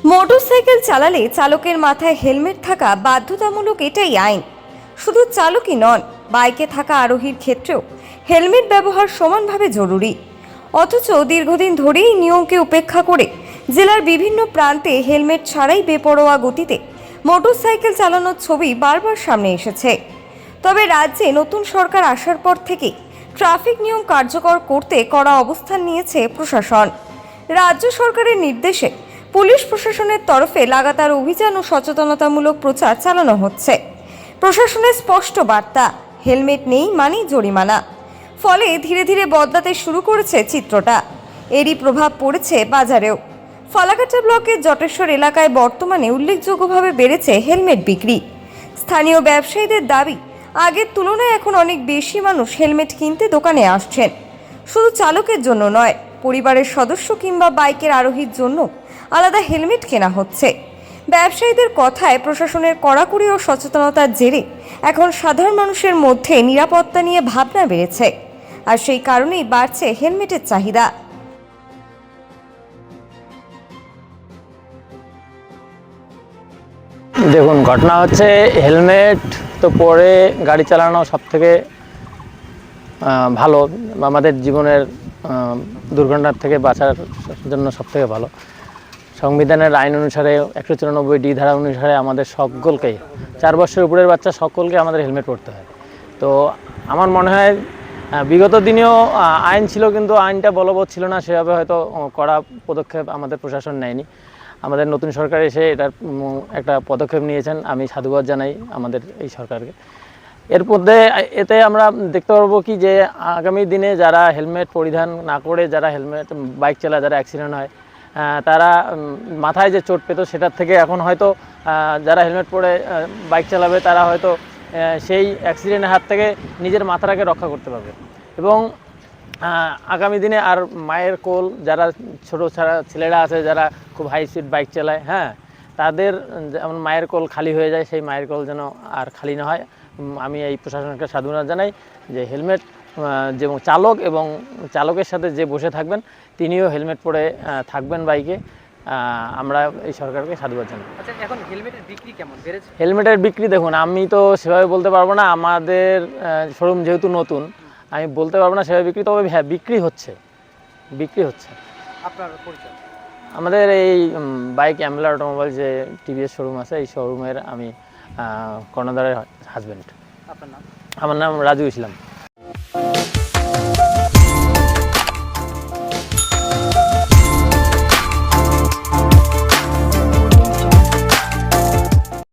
Motorcycle চালালে চালকের মাথায় হেলমেট থাকা বাধ্যতামূলক, এটাই আইন। শুধু চালকই নন, বাইকে থাকা আরোহীর ক্ষেত্রেও হেলমেট ব্যবহার সমানভাবে জরুরি। অথচ দীর্ঘদিন ধরেই নিয়মকে উপেক্ষা করে জেলার বিভিন্ন প্রান্তে হেলমেট ছাড়াই বেপরোয়া গতিতে মোটরসাইকেল চালানোর ছবি বারবার সামনে এসেছে। তবে রাজ্যে নতুন সরকার আসার পর থেকে ট্রাফিক নিয়ম কার্যকর করতে কড়া অবস্থান নিয়েছে প্রশাসন। রাজ্য সরকারের নির্দেশে পুলিশ প্রশাসনের তরফে লাগাতার অভিযান ও সচেতনতামূলক প্রচার চালানো হচ্ছে। প্রশাসনের স্পষ্ট বার্তা, হেলমেট নেই মানেই জরিমানা। ফলে ধীরে ধীরে বদলাতে শুরু করেছে চিত্রটা। এরই প্রভাব পড়েছে বাজারেও। ফালাকাটা ব্লকের জটেশ্বর এলাকায় বর্তমানে উল্লেখযোগ্যভাবে বেড়েছে হেলমেট বিক্রি। স্থানীয় ব্যবসায়ীদের দাবি, আগের তুলনায় এখন অনেক বেশি মানুষ হেলমেট কিনতে দোকানে আসছেন। শুধু চালকের জন্য নয়, পরিবারের সদস্য কিংবা বাইকের আরোহীর জন্য আলাদা হেলমেট কেনা হচ্ছে। ব্যবসায়ীদের কথায় প্রশাসনের কড়াকড়ি ও সচেতনতার জেরে এখন সাধারণ মানুষের মধ্যে নিরাপত্তা নিয়ে ভাবনা বেড়েছে, আর সেই কারণেই বাড়ছে হেলমেটের চাহিদা। দেখুন, ঘটনা হচ্ছে হেলমেট তো পরে গাড়ি চালানো সবথেকে ভালো, আমাদের জীবনের দুর্ঘটনার থেকে বাঁচার জন্য সবথেকে ভালো। সংবিধানের আইন অনুসারে 194D ধারা অনুসারে আমাদের সকলকেই, 4 বছরের উপরের বাচ্চা সকলকে আমাদের হেলমেট পরতে হয়। তো আমার মনে হয় বিগত দিনেও আইন ছিল, কিন্তু আইনটা বলবৎ ছিল না, সেভাবে হয়তো কড়া পদক্ষেপ আমাদের প্রশাসন নেয়নি। আমাদের নতুন সরকার এসে এটার একটা পদক্ষেপ নিয়েছেন, আমি সাধুবাদ জানাই আমাদের এই সরকারকে। এর মধ্যে এতে আমরা দেখতে পারবো কি যে আগামী দিনে যারা হেলমেট পরিধান না করে যারা হেলমেট বাইক চালায়, যারা অ্যাক্সিডেন্ট হয়, তারা মাথায় যে চোট পেত সেটার থেকে এখন হয়তো যারা হেলমেট পরে বাইক চালাবে তারা হয়তো সেই অ্যাক্সিডেন্টের হাত থেকে নিজের মাথাটাকে রক্ষা করতে পারবে। এবং আগামী দিনে আর মায়ের কোল, যারা ছোটো ছেলেরা আছে যারা খুব হাই স্পিড বাইক চালায়, তাদের যেমন মায়ের কোল খালি হয়ে যায়, সেই মায়ের কোল যেন আর খালি না হয়। আমি এই প্রশাসনকে সাধুবাদ জানাই যে হেলমেট যেমন চালক এবং চালকের সাথে যে বসে থাকবেন তিনিও হেলমেট পরে থাকবেন বাইকে। আমরা এই সরকারকে সাধুবাদ জানাই। আচ্ছা, এখন হেলমেটের বিক্রি কেমন বেড়েছে? হেলমেটের বিক্রি দেখুন, আমি তো সেভাবে বলতে পারবো না, আমাদের শোরুম যেহেতু নতুন আমি বলতে পারবো না সেভাবে বিক্রি, তবে হ্যাঁ বিক্রি হচ্ছে। আপনার পরিচয়? আমাদের এই বাইক অ্যাম্বলার অটোমোবাইল যে টিভিএস শোরুম আছে, এই শোরুমের আমি কর্ণধারের হাজব্যান্ড। আপনার নাম? আমার নাম রাজু ইসলাম।